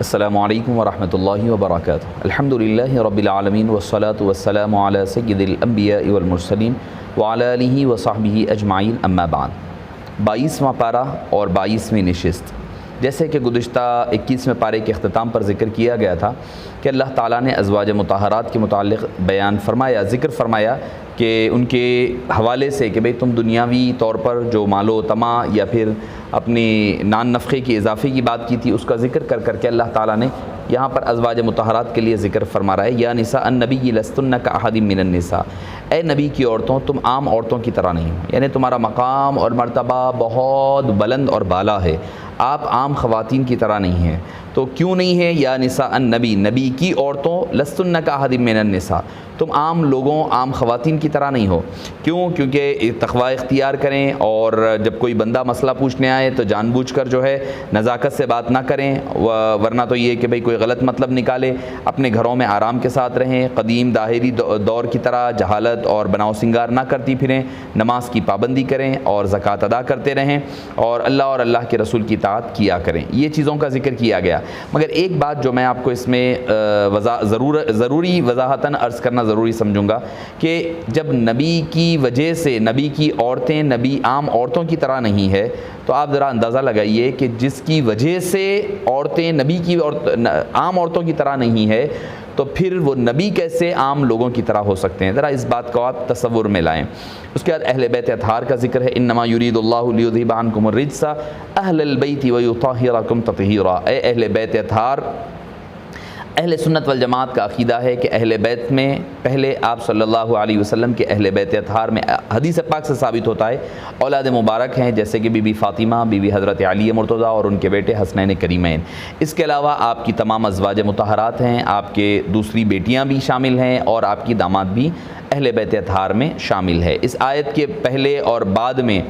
السلام علیکم ورحمۃ اللہ وبرکاتہ۔ الحمد للہ رب العالمین والصلاة والسلام علی سید الانبیاء والمرسلین وعلی آلہ وصحبہ اجمعین، اما بعد۔ 22واں پارہ اور 22ویں نشست، جیسے کہ گزشتہ 21ویں پارے کے اختتام پر ذکر کیا گیا تھا کہ اللہ تعالیٰ نے ازواج مطہرات کے متعلق بیان فرمایا، ذکر فرمایا کہ ان کے حوالے سے کہ بھئی تم دنیاوی طور پر جو مال و طمع یا پھر اپنی نان نفقے کی اضافے کی بات کی تھی، اس کا ذکر کر کر کے اللہ تعالیٰ نے یہاں پر ازواج مطہرات کے لیے ذکر فرما رہا ہے، یا نساء النبی لستن کاحد من النساء، اے نبی کی عورتوں تم عام عورتوں کی طرح نہیں ہو، یعنی تمہارا مقام اور مرتبہ بہت بلند اور بالا ہے، آپ عام خواتین کی طرح نہیں ہیں۔ تو کیوں نہیں ہے؟ یا نساء النبی، نبی کی عورتوں، لستن کاحد من النساء، تم عام لوگوں عام خواتین کی طرح نہیں ہو۔ کیوں؟ کیونکہ تقوی اختیار کریں، اور جب کوئی بندہ مسئلہ پوچھنے آئے تو جان بوجھ کر جو ہے نزاکت سے بات نہ کریں، ورنہ تو یہ کہ بھئی کوئی غلط مطلب نکالے۔ اپنے گھروں میں آرام کے ساتھ رہیں، قدیم داہری دور کی طرح جہالت اور بناؤ سنگار نہ کرتی پھریں، نماز کی پابندی کریں اور زکوٰۃ ادا کرتے رہیں، اور اللہ کے رسول کی اطاعت کیا کریں۔ یہ چیزوں کا ذکر کیا گیا، مگر ایک بات جو میں آپ کو اس میں ضروری وضاحتاً عرض کرنا ضروری سمجھوں گا کہ جب نبی کی وجہ سے نبی کی عورتیں نبی عام عورتوں کی طرح نہیں ہے، تو آپ ذرا اندازہ لگائیے کہ جس کی وجہ سے عورتیں نبی کی عام عورتوں کی طرح نہیں ہے، تو پھر وہ نبی کیسے عام لوگوں کی طرح ہو سکتے ہیں؟ ذرا اس بات کو آپ تصور میں لائیں۔ اس کے بعد اہل بیت اطہار کا ذکر ہے، انما یرید اللہ لیذھب عنکم الرجس اہل البیت ویطہرکم تطہیرا، اے اہل بیت اطہار۔ اہل سنت والجماعت کا عقیدہ ہے کہ اہل بیت میں پہلے آپ صلی اللہ علیہ وسلم کے اہل بیت اطہار میں حدیث پاک سے ثابت ہوتا ہے اولاد مبارک ہیں، جیسے کہ بی بی فاطمہ، بی بی حضرت علی مرتضیٰ اور ان کے بیٹے حسنین کریمین۔ اس کے علاوہ آپ کی تمام ازواج مطہرات ہیں، آپ کے دوسری بیٹیاں بھی شامل ہیں، اور آپ کی داماد بھی اہل بیت اطہار میں شامل ہے۔ اس آیت کے پہلے اور بعد میں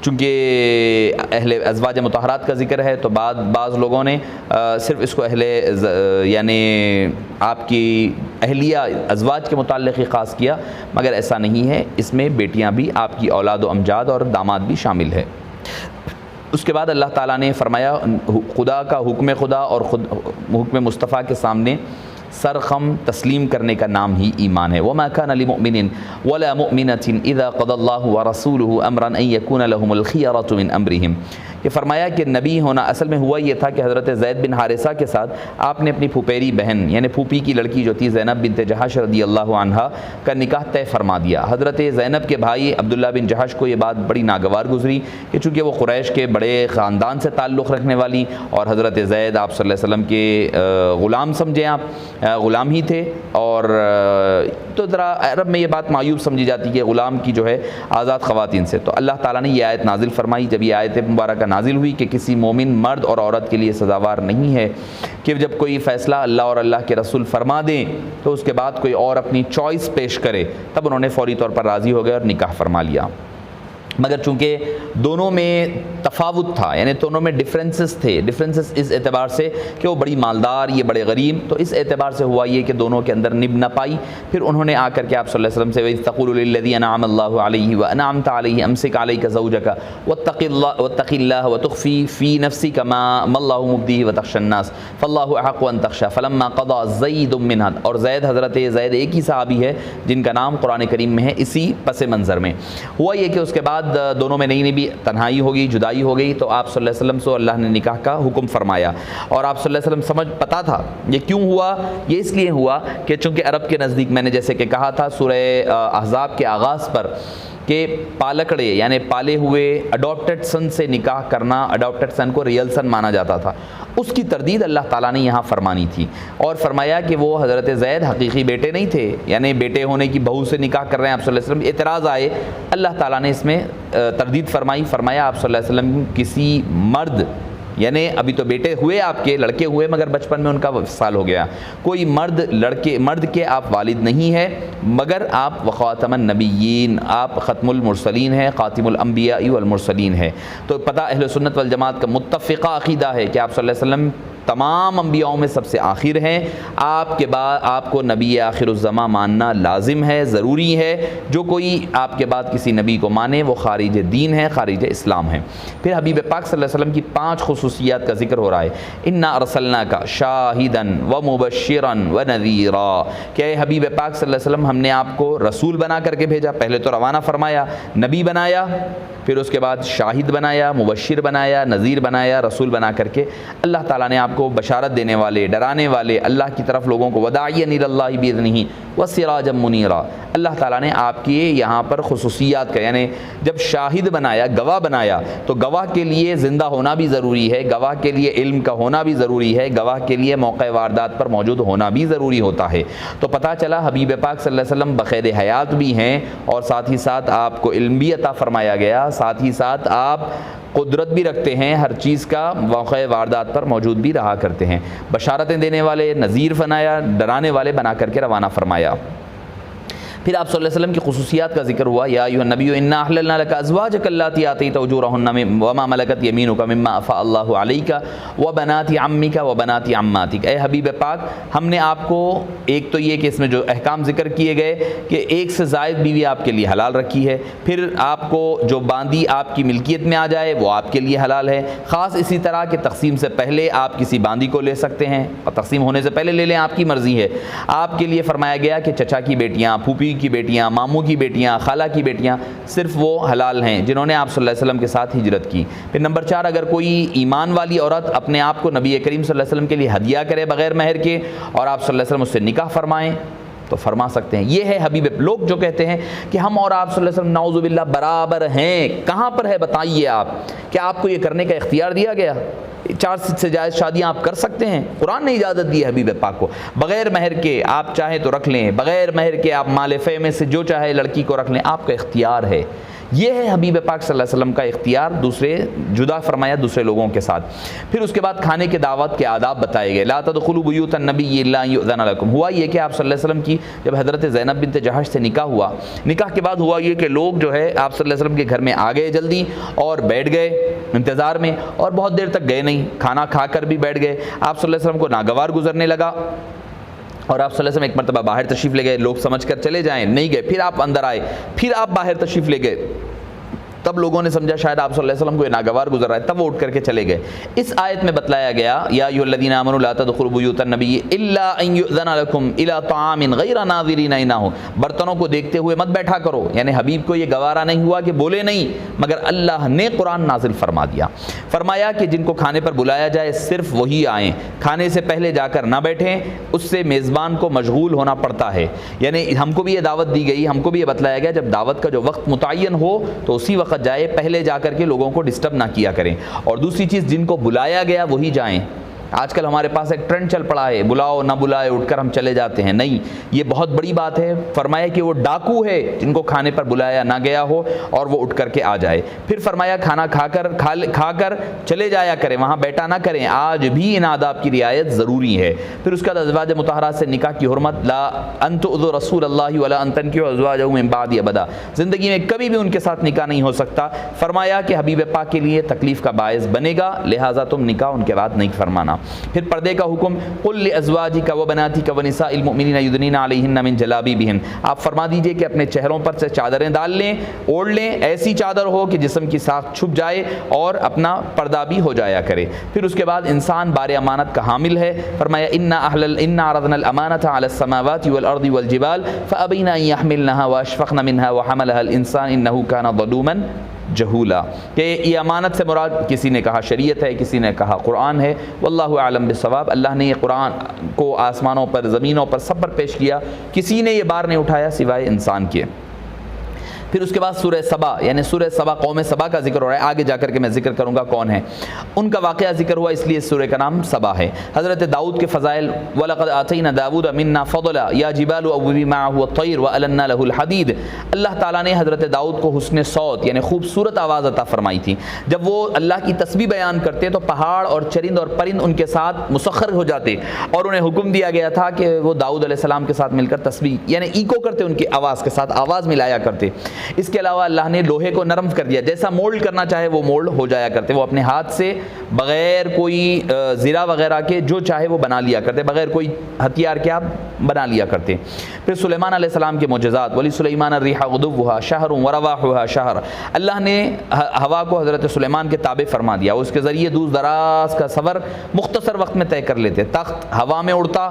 چونکہ اہل ازواج مطہرات کا ذکر ہے، تو بعض لوگوں نے صرف اس کو یعنی آپ کی اہلیہ ازواج کے متعلق ہی خاص کیا، مگر ایسا نہیں ہے، اس میں بیٹیاں بھی، آپ کی اولاد و امجاد اور داماد بھی شامل ہے۔ اس کے بعد اللہ تعالیٰ نے فرمایا خدا کا حکم خدا اور حکم مصطفیٰ کے سامنے سرخم تسلیم کرنے کا نام ہی ایمان ہے۔ وَمَا كَانَ لِمُؤْمِنٍ وَلَا مُؤْمِنَةٍ إِذَا قَضَى اللَّهُ وَرَسُولُهُ أَمْرًا أَن يَكُونَ لَهُمُ الْخِيَرَةُ مِنْ أَمْرِهِمْ۔ یہ فرمایا کہ نبی ہونا اصل میں ہوا یہ تھا کہ حضرت زید بن حارثہ کے ساتھ آپ نے اپنی پھوپیری بہن یعنی پھوپھی کی لڑکی جو تھی زینب بنت جہش رضی اللہ عنہا کا نکاح طے فرما دیا۔ حضرت زینب کے بھائی عبداللہ بن جہش کو یہ بات بڑی ناگوار گزری کہ چونکہ وہ قریش کے بڑے خاندان سے تعلق رکھنے والی، اور حضرت زید آپ صلی اللہ علیہ وسلم کے غلام سمجھیں، آپ غلام ہی تھے، اور تو ذرا عرب میں یہ بات معیوب سمجھی جاتی کہ غلام کی جو ہے آزاد خواتین سے، تو اللہ تعالیٰ نے یہ آیت نازل فرمائی۔ جب یہ آیت مبارکہ نازل ہوئی کہ کسی مومن مرد اور عورت کے لیے سزاوار نہیں ہے کہ جب کوئی فیصلہ اللہ اور اللہ کے رسول فرما دیں تو اس کے بعد کوئی اور اپنی چوائس پیش کرے، تب انہوں نے فوری طور پر راضی ہو گئے اور نکاح فرما لیا۔ مگر چونکہ دونوں میں تفاوت تھا، یعنی دونوں میں ڈفرینسز تھے، ڈفرینسز اس اعتبار سے کہ وہ بڑی مالدار، یہ بڑے غریب، تو اس اعتبار سے ہوا یہ کہ دونوں کے اندر نب نہ پائی۔ پھر انہوں نے آ کر کے آپ صلی اللہ علیہ وسلم سے وَإِذْ تَقُولُ لِلَّذِي أَنْعَمَ اللَّهُ عَلَيْهِ وَأَنْعَمْتَ عَلَيْهِ أَمْسِكْ عَلَيْكَ زَوْجَكَ وَاتَّقِ اللَّهَ وَتُخْفِي فِي نَفْسِكَ مَا اللَّهُ مُبْدِيهِ وَتَخْشَى النَّاسَ فَاللَّهُ أَحَقُّ أَن تَخْشَى فَلَمَّا قَضَى زَيْدٌ مِنْهَا، اور زید حضرت زید ایک ہی صحابی ہے جن کا نام قرآن کریم میں ہے۔ اسی پس منظر میں ہوا یہ کہ اس کے بعد دونوں میں نئی بھی تنہائی ہو گئی، جدائی ہو گئی، تو آپ صلی اللہ علیہ وسلم سے اللہ نے نکاح کا حکم فرمایا، اور آپ صلی اللہ علیہ وسلم پتا تھا یہ کیوں ہوا۔ یہ اس لیے ہوا کہ چونکہ عرب کے نزدیک میں نے جیسے کہ کہا تھا سورہ احزاب کے آغاز پر کہ پالکڑے یعنی پالے ہوئے اڈاپٹڈ سن سے نکاح کرنا، اڈاپٹڈ سن کو ریئل سن مانا جاتا تھا، اس کی تردید اللہ تعالیٰ نے یہاں فرمانی تھی، اور فرمایا کہ وہ حضرت زید حقیقی بیٹے نہیں تھے، یعنی بیٹے ہونے کی بہو سے نکاح کر رہے ہیں آپ صلی اللہ علیہ وسلم۔ اعتراض آئے، اللہ تعالیٰ نے اس میں تردید فرمائی، فرمایا آپ صلی اللہ علیہ وسلم کسی مرد، یعنی ابھی تو بیٹے ہوئے آپ کے، لڑکے ہوئے مگر بچپن میں ان کا وصال ہو گیا، کوئی مرد کے آپ والد نہیں ہے، مگر آپ وخاتم النبیین، آپ ختم المرسلین ہیں، خاتم الانبیاء والمرسلین ہیں۔ تو پتہ اہل سنت والجماعت کا متفقہ عقیدہ ہے کہ آپ صلی اللہ علیہ وسلم تمام انبیاؤں میں سب سے آخر ہیں، آپ کے بعد آپ کو نبی آخر الزماں ماننا لازم ہے، ضروری ہے۔ جو کوئی آپ کے بعد کسی نبی کو مانے وہ خارج دین ہے، خارج اسلام ہے۔ پھر حبیب پاک صلی اللہ علیہ وسلم کی 5 خصوصیات کا ذکر ہو رہا ہے۔ انا ارسلناک شاہدا ومبشرا ونذیرا، کہ اے حبیب پاک صلی اللہ علیہ وسلم ہم نے آپ کو رسول بنا کر کے بھیجا، پہلے تو روانہ فرمایا، نبی بنایا، پھر اس کے بعد شاہد بنایا، مبشر بنایا، نذیر بنایا، رسول بنا کر کے اللہ تعالیٰ نے آپ کو بشارت دینے والے، ڈرانے والے، اللہ کی طرف لوگوں کو وداعیا الی اللہ باذنہ وسراجا منیرا، اللہ تعالیٰ نے آپ کی یہاں پر خصوصیات کا، یعنی جب شاہد بنایا، گواہ بنایا، تو گواہ کے لیے زندہ ہونا بھی ضروری ہے، گواہ کے لیے علم کا ہونا بھی ضروری ہے، گواہ کے لیے موقع واردات پر موجود ہونا بھی ضروری ہوتا ہے۔ تو پتہ چلا حبیب پاک صلی اللہ علیہ وسلم بقید حیات بھی ہیں، اور ساتھ ہی ساتھ آپ کو علم بھی عطا فرمایا گیا، ساتھ ہی ساتھ آپ قدرت بھی رکھتے ہیں، ہر چیز کا موقع واردات پر موجود بھی رہا کرتے ہیں۔ بشارتیں دینے والے، نذیر بنایا، ڈرانے والے بنا کر کے روانہ فرمایا۔ پھر آپ صلی اللہ علیہ وسلم کی خصوصیات کا ذکر ہوا، یا ایھا النبی انا احللنا لک ازواجک اللاتی آتیت اجورہن وما ملکت یمینک مما افاء اللہ علیک وبنات عمک وبنات عماتک، اے حبیب پاک ہم نے آپ کو ایک تو یہ کہ اس میں جو احکام ذکر کیے گئے کہ ایک سے زائد بیوی آپ کے لیے حلال رکھی ہے، پھر آپ کو جو باندی آپ کی ملکیت میں آ جائے وہ آپ کے لیے حلال ہے، خاص اسی طرح کہ تقسیم سے پہلے آپ کسی باندی کو لے سکتے ہیں، اور تقسیم ہونے سے پہلے لے لیں، آپ کی مرضی ہے۔ آپ کے لیے فرمایا گیا کہ چچا کی بیٹیاں، پھوپھی کی بیٹیاں، ماموں کی بیٹیاں، خالہ کی بیٹیاں صرف وہ حلال ہیں جنہوں نے آپ صلی اللہ علیہ وسلم کے ساتھ ہجرت کی۔ پھر نمبر 4، اگر کوئی ایمان والی عورت اپنے آپ کو نبی کریم صلی اللہ علیہ وسلم کے لیے ہدیہ کرے بغیر مہر کے، اور آپ صلی اللہ علیہ وسلم اس سے نکاح فرمائیں تو فرما سکتے ہیں۔ یہ ہے حبیب۔ لوگ جو کہتے ہیں کہ ہم اور آپ صلی اللہ علیہ وسلم نعوذ باللہ برابر ہیں، کہاں پر ہے بتائیے آپ، کیا آپ کو یہ کرنے کا اختیار دیا گیا؟ 4 سے زائد شادیاں آپ کر سکتے ہیں، قرآن نے اجازت دی ہے حبیب پاک کو، بغیر مہر کے آپ چاہیں تو رکھ لیں، بغیر مہر کے آپ مال فے میں سے جو چاہے لڑکی کو رکھ لیں، آپ کا اختیار ہے۔ یہ ہے حبیب پاک صلی اللہ علیہ وسلم کا اختیار، دوسرے جدا فرمایا دوسرے لوگوں کے ساتھ۔ پھر اس کے بعد کھانے کے دعوت کے آداب بتائے گئے، لا تدخلوا بیوت النبی الا ان یؤذن لکم۔ ہوا یہ کہ آپ صلی اللہ علیہ وسلم کی جب حضرت زینب بنت جحش سے نکاح ہوا، نکاح کے بعد ہوا یہ کہ لوگ جو ہے آپ صلی اللہ علیہ وسلم کے گھر میں آ گئے جلدی، اور بیٹھ گئے انتظار میں، اور بہت دیر تک گئے نہیں، کھانا کھا کر بھی بیٹھ گئے۔ آپ صلی اللہ علیہ وسلم کو ناگوار گزرنے لگا، اور آپ صلی اللہ علیہ وسلم ایک مرتبہ باہر تشریف لے گئے، لوگ سمجھ کر چلے جائیں، نہیں گئے، پھر آپ اندر آئے، پھر آپ باہر تشریف لے گئے، تب لوگوں نے سمجھا شاید آپ صلی اللہ علیہ وسلم کو یہ ناگوار گزر رہا ہے، تب وہ اٹھ کر کے چلے گئے۔ اس آیت میں بتلایا گیا، یا ایھا الذین آمنوا لا تدخلوا بیوت النبی الا ان یؤذن لکم الی طعام غیر ناظرین انہ، برتنوں کو دیکھتے ہوئے مت بیٹھا کرو، یعنی حبیب کو یہ گوارا نہیں ہوا کہ بولے نہیں، مگر اللہ نے قرآن نازل فرما دیا، فرمایا کہ جن کو کھانے پر بلایا جائے صرف وہی آئیں، کھانے سے پہلے جا کر نہ بیٹھیں، اس سے میزبان کو مشغول ہونا پڑتا ہے۔ یعنی ہم کو بھی یہ دعوت دی گئی، ہم کو بھی یہ بتلایا گیا جب دعوت کا جو وقت متعین ہو تو اسی وقت جائے، پہلے جا کر کے لوگوں کو ڈسٹرب نہ کیا کریں۔ اور دوسری چیز، جن کو بلایا گیا وہی جائیں۔ آج کل ہمارے پاس ایک ٹرینڈ چل پڑا ہے، بلاؤ نہ بلائے اٹھ کر ہم چلے جاتے ہیں، نہیں، یہ بہت بڑی بات ہے۔ فرمایا کہ وہ ڈاکو ہے جن کو کھانے پر بلایا نہ گیا ہو اور وہ اٹھ کر کے آ جائے۔ پھر فرمایا کھانا کھا کر چلے جایا کریں، وہاں بیٹھا نہ کریں، آج بھی ان آداب کی رعایت ضروری ہے۔ پھر اس کے بعد ازواج مطہرات سے نکاح کی حرمت، لا ان تؤذوا رسول اللہ ولا ان تنکحوا ازواجہ من بعد ابدا، زندگی میں کبھی بھی ان کے ساتھ نکاح نہیں ہو سکتا۔ فرمایا کہ حبیب پاک کے لیے تکلیف کا باعث بنے گا، لہٰذا تم نکاح ان کے بعد نہیں فرمانا۔ پھر پردے کا حکم، قل لازواجک وبناتک ونساء المؤمنین یدنین علیہن من جلابیبہن، آپ فرما دیجئے کہ اپنے چہروں پر سے چادریں ڈال لیں، اوڑھ لیں، ایسی چادر ہو کہ جسم کی ساخت چھپ جائے اور اپنا پردہ بھی ہو جایا کرے۔ پھر اس کے بعد انسان بار امانت کا حامل ہے، فرمایا انا عرضنا الامانۃ علی السماوات والارض والجبال فابین ان یحملنها واشفقن منها وحملها الانسان انه كان ظلوما جہولا، کہ یہ امانت سے مراد کسی نے کہا شریعت ہے، کسی نے کہا قرآن ہے، واللہ اعلم بالصواب۔ اللہ نے یہ قرآن کو آسمانوں پر، زمینوں پر، سب پر پیش کیا، کسی نے یہ بار نہیں اٹھایا سوائے انسان کے۔ پھر اس کے بعد سورہ سبا، یعنی سورہ سبا، قوم سبا کا ذکر ہو رہا ہے، آگے جا کر کے میں ذکر کروں گا کون ہے، ان کا واقعہ ذکر ہوا، اس لیے اس سورہ کا نام سبا ہے۔ حضرت داؤد کے فضائل، وَلَقَدْ آتَيْنَا دَاوُودَ مِنَّا فَضْلًا يَا جِبَالُ أَوِّبِي مَعَهُ وَالطَّيْرَ وَأَلَنَّا لَهُ الْحَدِيدَ، اللہ تعالیٰ نے حضرت داؤد کو حسن صوت یعنی خوبصورت آواز عطا فرمائی تھی۔ جب وہ اللہ کی تسبیح بیان کرتے تو پہاڑ اور چرند اور پرند ان کے ساتھ مسخر ہو جاتے، اور انہیں حکم دیا گیا تھا کہ وہ داؤد علیہ السلام کے ساتھ مل کر تسبیح یعنی ایکو کرتے، ان کی آواز کے ساتھ آواز ملایا کرتے۔ اس کے علاوہ اللہ نے لوہے کو نرم کر دیا، جیسا مولڈ کرنا چاہے وہ مولڈ ہو جایا کرتے، وہ اپنے ہاتھ سے بغیر کوئی زرہ وغیرہ کے جو چاہے وہ بنا لیا کرتے، بغیر کوئی ہتھیار کے آپ بنا لیا کرتے۔ پھر سلیمان علیہ السلام کے معجزات، ولی سلیمان الریح غدوها شہر ورواحها شہر، اللہ نے ہوا کو حضرت سلیمان کے تابع فرما دیا، اس کے ذریعے دور دراز کا سفر مختصر وقت میں طے کر لیتے، تخت ہوا میں اڑتا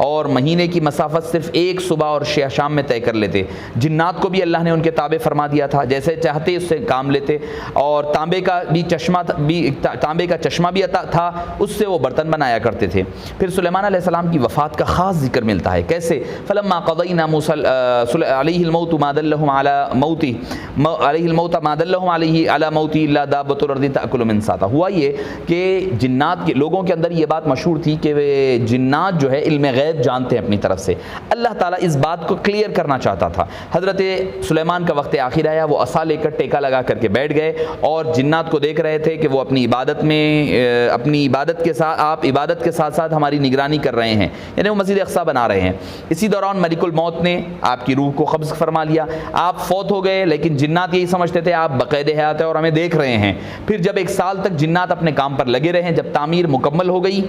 اور مہینے کی مسافت صرف ایک صبح اور شام میں طے کر لیتے۔ جنات کو بھی اللہ نے ان کے تابع فرما دیا تھا، جیسے چاہتے اس سے کام لیتے، اور تانبے کا چشمہ بھی تھا، اس سے وہ برتن بنایا کرتے تھے۔ پھر سلیمان علیہ السلام کی وفات کا خاص ذکر ملتا ہے، کیسے؟ فلما قضینا موسیٰ علیہ الموت ما دلهم على موته علیہ الموت ما دلهم علیہ علی موتی الا دابۃ الارض تاکل من ساتا۔ ہوا یہ کہ جنات کے لوگوں کے اندر یہ بات مشہور تھی کہ جنات جو ہے علم غیب جانتے ہیں اپنی طرف سے، اللہ تعالیٰ اس بات کو کلیئر کرنا چاہتا تھا۔ حضرت سلیمان کا وقت آخر آیا، وہ عصا لے کر ٹیکا لگا کر کے بیٹھ گئے اور جنات کو دیکھ رہے تھے کہ وہ اپنی عبادت میں اپنی عبادت کے ساتھ آپ عبادت کے ساتھ ساتھ ہماری نگرانی کر رہے ہیں، یعنی وہ مسجد اقصیٰ بنا رہے ہیں۔ اسی دوران ملک الموت نے آپ کی روح کو قبض فرما لیا، آپ فوت ہو گئے، لیکن جنات یہی سمجھتے تھے آپ بقید حیات ہیں اور ہمیں دیکھ رہے ہیں۔ پھر جب 1 سال تک جنات اپنے کام پر لگے رہے، جب تعمیر مکمل ہو گئی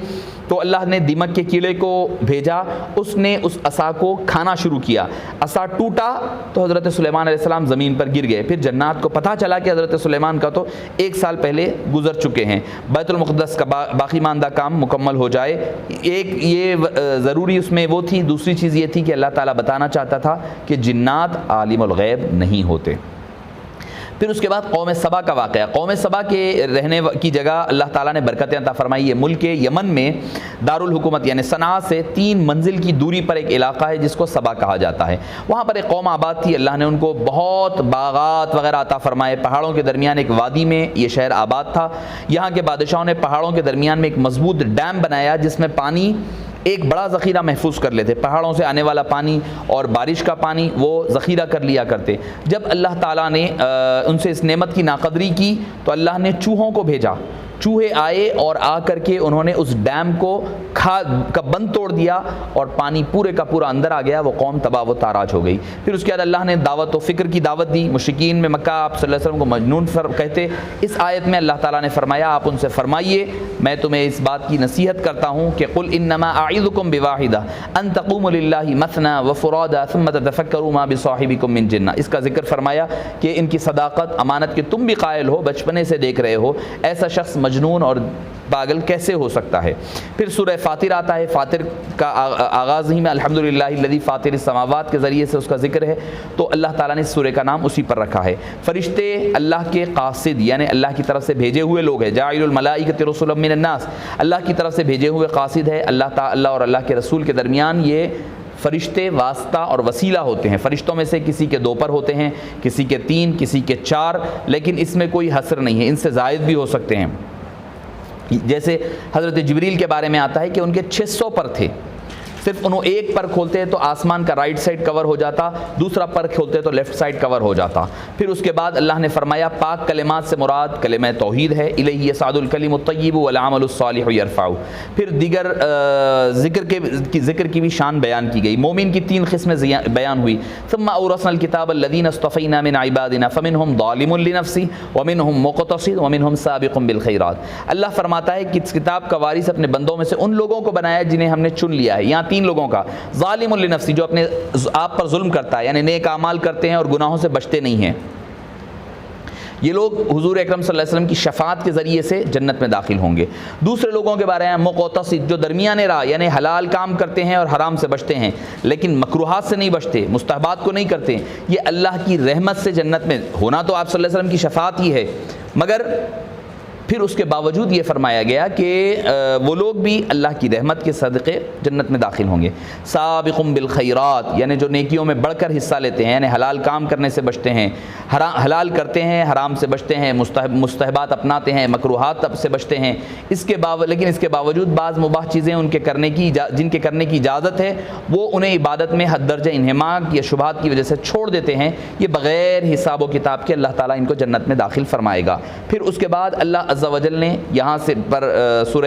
تو اللہ نے دیمک کے کیڑے کو بھیجا، اس نے اس عصا کو کھانا شروع کیا، عصا ٹوٹا تو حضرت سلیمان علیہ السلام زمین پر گر گئے۔ پھر جنات کو پتہ چلا کہ حضرت سلیمان کا تو 1 سال پہلے گزر چکے ہیں، بیت المقدس کا باقی ماندہ کام مکمل ہو جائے۔ ایک یہ ضروری اس میں وہ تھی، دوسری چیز یہ تھی کہ اللہ تعالیٰ بتانا چاہتا تھا کہ جنات عالم الغیب نہیں ہوتے۔ پھر اس کے بعد قوم سبا کا واقعہ، قوم سبا کے رہنے کی جگہ اللہ تعالیٰ نے برکتیں عطا فرمائی۔ یہ ملک یمن میں دارالحکومت یعنی صنعاء سے 3 منزل کی دوری پر ایک علاقہ ہے جس کو سبا کہا جاتا ہے، وہاں پر ایک قوم آباد تھی، اللہ نے ان کو بہت باغات وغیرہ عطا فرمائے، پہاڑوں کے درمیان ایک وادی میں یہ شہر آباد تھا۔ یہاں کے بادشاہوں نے پہاڑوں کے درمیان میں ایک مضبوط ڈیم بنایا جس میں پانی ایک بڑا ذخیرہ محفوظ کر لیتے، پہاڑوں سے آنے والا پانی اور بارش کا پانی وہ ذخیرہ کر لیا کرتے۔ جب اللہ تعالیٰ نے ان سے اس نعمت کی ناقدری کی تو اللہ نے چوہوں کو بھیجا، چوہے آئے اور آ کر کے انہوں نے اس ڈیم کو کا بند توڑ دیا اور پانی پورے کا پورا اندر آ گیا، وہ قوم تباہ و تاراج ہو گئی۔ پھر اس کے بعد اللہ نے دعوت و فکر کی دعوت دی، مشرکین میں مکہ آپ صلی اللہ علیہ وسلم کو مجنون کہتے، اس آیت میں اللہ تعالیٰ نے فرمایا آپ ان سے فرمائیے میں تمہیں اس بات کی نصیحت کرتا ہوں کہ قل انما اعظکم بواحدہ ان تقوموا للہ مثنی وفرادا ثم تتفکروا ما بصاحبکم من جنہ۔ اس کا ذکر فرمایا کہ ان کی صداقت امانت کے تم بھی قائل ہو، بچپنے سے دیکھ رہے ہو، ایسا شخص مجنون اور پاگل کیسے ہو سکتا ہے۔ پھر سورہ فاطر آتا ہے، فاطر کا آغاز ہی میں الحمدللہ الذی فاطر السماوات کے ذریعے سے اس کا ذکر ہے، تو اللہ تعالیٰ نے اس سورہ کا نام اسی پر رکھا ہے۔ فرشتے اللہ کے قاصد یعنی اللہ کی طرف سے بھیجے ہوئے لوگ ہیں، جاعل الملائکۃ رسلا من الناس، اللہ کی طرف سے بھیجے ہوئے قاصد ہے۔ اللہ اور اللہ کے رسول کے درمیان یہ فرشتے واسطہ اور وسیلہ ہوتے ہیں، فرشتوں میں سے کسی کے 2 پر ہوتے ہیں، کسی کے 3، کسی کے 4، لیکن اس میں کوئی حصر نہیں ہے، ان سے زائد بھی ہو سکتے ہیں۔ جیسے حضرت جبریل کے بارے میں آتا ہے کہ ان کے 600 پر تھے، صرف انہوں ایک پر کھولتے تو آسمان کا رائٹ سائڈ کور ہو جاتا، دوسرا پر کھولتے تو لیفٹ سائڈ کور ہو جاتا۔ پھر اس کے بعد اللہ نے فرمایا پاک کلمات سے مراد کلمہ توحید ہے، الیہ یصعد الکلم الطیب والعمل الصالح یرفعہ۔ پھر دیگر ذکر کی بھی شان بیان کی گئی، مومن کی 3 قسمیں بیان ہوئی۔ ثم اورثنا الکتاب الذین اصطفینا من عبادنا فمنهم ظالم لنفسہ ومنهم مقتصد ومنهم سابق بالخیرات۔ اللہ فرماتا ہے کہ اس کتاب کا وارث اپنے بندوں میں سے ان لوگوں کو بنایا جنہیں ہم نے چن لیا ہے، یہاں 3 لوگوں کا، ظالم لنفسی جو اپنے آپ پر ظلم کرتا ہے یعنی نیک اعمال کرتے ہیں اور گناہوں سے بچتے نہیں ہیں، یہ لوگ حضور اکرم صلی اللہ علیہ وسلم کی شفاعت کے ذریعے سے جنت میں داخل ہوں گے۔ دوسرے لوگوں کے بارے میں مقتصد جو درمیان راہ یعنی حلال کام کرتے ہیں اور حرام سے بچتے ہیں لیکن مکروہات سے نہیں بچتے، مستحبات کو نہیں کرتے، یہ اللہ کی رحمت سے جنت میں ہونا تو آپ صلی اللہ علیہ وسلم کی شفاعت ہی ہے، مگر پھر اس کے باوجود یہ فرمایا گیا کہ وہ لوگ بھی اللہ کی رحمت کے صدقے جنت میں داخل ہوں گے۔ سابقم بالخیرات یعنی جو نیکیوں میں بڑھ کر حصہ لیتے ہیں، یعنی حلال کام کرنے سے بچتے ہیں، حلال کرتے ہیں، حرام سے بچتے ہیں، مستحبات اپناتے ہیں، مکروہات سے بچتے ہیں، لیکن اس کے باوجود بعض مباح چیزیں جن کے کرنے کی اجازت ہے وہ انہیں عبادت میں حد درجہ انہماک یا شبہات کی وجہ سے چھوڑ دیتے ہیں، یہ بغیر حساب و کتاب کے اللہ تعالیٰ ان کو جنت میں داخل فرمائے گا۔ پھر اس کے بعد اللہ عز و جل نے یہاں سے پر سورہ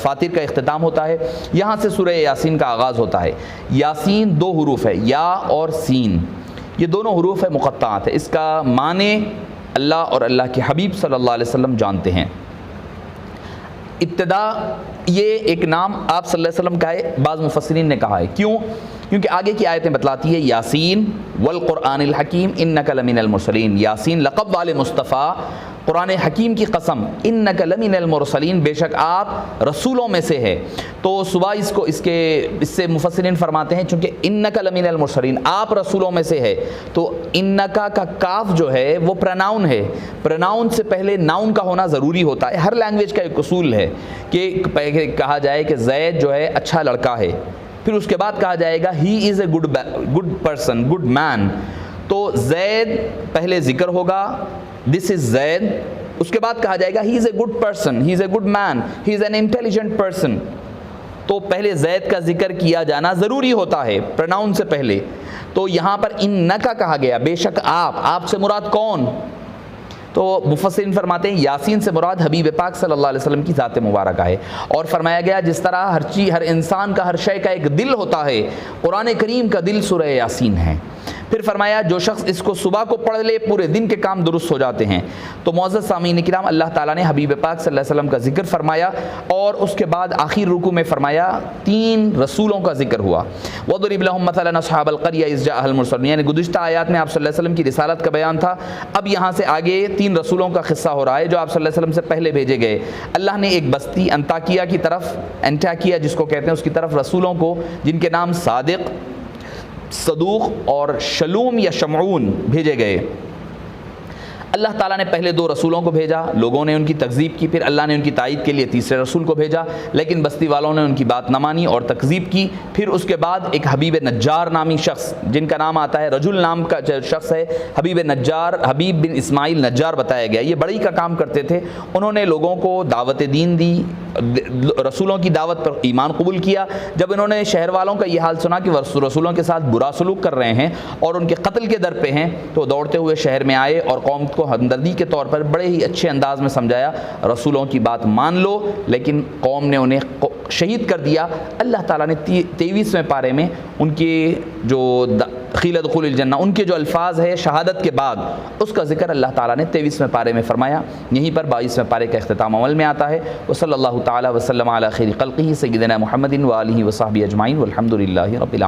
فاطر کا اختتام ہوتا ہے، یہاں سے سورہ یاسین کا آغاز ہوتا ہے۔ یاسین 2 حروف ہے، یا اور سین، یہ دونوں حروف مقطعات ہیں، اس کا معنی اللہ اور اللہ کے حبیب صلی اللہ علیہ وسلم جانتے ہیں۔ ابتدا یہ ایک نام آپ صلی اللہ علیہ وسلم کا ہے، بعض مفسرین نے کہا ہے، کیوں؟ کیونکہ آگے کی آیتیں بتلاتی ہے یاسین والقرآن الحکیم انک لمن المرسلین، یاسین لقب والے مصطفیٰ، قرآن حکیم کی قسم، انک لمن المرسلین، بے شک آپ رسولوں میں سے ہے۔ تو صبح اس سے مفسرین فرماتے ہیں چونکہ انک لمن المرسلین، آپ رسولوں میں سے ہے، تو انکا کا کاف جو ہے وہ پروناؤن ہے، پروناؤن سے پہلے ناؤن کا ہونا ضروری ہوتا ہے۔ ہر لینگویج کا ایک اصول ہے کہ کہا جائے کہ زید جو ہے اچھا لڑکا ہے، پھر اس کے بعد کہا جائے گا he is a good person, good مین، تو زید پہلے ذکر ہوگا، دس از زید، اس کے بعد کہا جائے گا he is a good person, he is a good man, he is an intelligent person, تو پہلے زید کا ذکر کیا جانا ضروری ہوتا ہے پروناؤن سے پہلے۔ تو یہاں پر انکا کہا گیا، بے شک آپ سے مراد کون؟ تو مفسرین فرماتے ہیں یاسین سے مراد حبیب پاک صلی اللہ علیہ وسلم کی ذات مبارکہ ہے، اور فرمایا گیا جس طرح ہر انسان کا، ہر شے کا ایک دل ہوتا ہے، قرآن کریم کا دل سورہ یاسین ہے۔ پھر فرمایا جو شخص اس کو صبح کو پڑھ لے پورے دن کے کام درست ہو جاتے ہیں۔ تو معزز سامعین کرام، اللہ تعالیٰ نے حبیب پاک صلی اللہ علیہ وسلم کا ذکر فرمایا، اور اس کے بعد آخر رکوع میں فرمایا 3 رسولوں کا ذکر ہوا۔ وَضْرِبْ لَهُمْ مَثَلًا أَصْحَابَ الْقَرْيَةِ إِذْ جَاءَهَا الْمُرْسَلُونَ، یعنی گزشتہ آیات میں آپ صلی اللہ علیہ وسلم کی رسالت کا بیان تھا، اب یہاں سے آگے 3 رسولوں کا قصہ ہو رہا ہے جو آپ صلی اللہ علیہ وسلم سے پہلے بھیجے گئے۔ اللہ نے ایک بستی انطاکیہ کی طرف، انطاکیہ جس کو کہتے ہیں، اس کی طرف رسولوں کو، جن کے نام صادق، صدوق اور شلوم یا شمعون بھیجے گئے۔ اللہ تعالیٰ نے پہلے 2 رسولوں کو بھیجا، لوگوں نے ان کی تکذیب کی، پھر اللہ نے ان کی تائید کے لیے تیسرے رسول کو بھیجا، لیکن بستی والوں نے ان کی بات نہ مانی اور تکذیب کی۔ پھر اس کے بعد ایک حبیب نجار نامی شخص، جن کا نام آتا ہے رجل نام کا شخص ہے، حبیب نجار، حبیب بن اسماعیل نجار بتایا گیا، یہ بڑی کا کام کرتے تھے۔ انہوں نے لوگوں کو دعوت دین دی، رسولوں کی دعوت پر ایمان قبول کیا۔ جب انہوں نے شہر والوں کا یہ حال سنا کہ رسولوں کے ساتھ برا سلوک کر رہے ہیں اور ان کے قتل کے در پہ ہیں، تو دوڑتے ہوئے شہر میں آئے اور قوم کو ہمدردی کے طور پر بڑے ہی اچھے انداز میں سمجھایا، رسولوں کی بات مان لو، لیکن قوم نے انہیں شہید کر دیا۔ اللہ تعالیٰ نے 23ویں پارے میں ان کے جو قیل ادخلوا الجنہ، ان کے جو الفاظ ہے شہادت کے بعد، اس کا ذکر اللہ تعالیٰ نے 23ویں پارے میں فرمایا۔ یہیں پر 22ویں پارے کا اختتام عمل میں آتا ہے۔ وصلی اللہ تعالیٰ وسلم علی خیر خلقہ سیدنا محمد و آلہ و صحبہ اجمعین والحمد للہ رب العالمین۔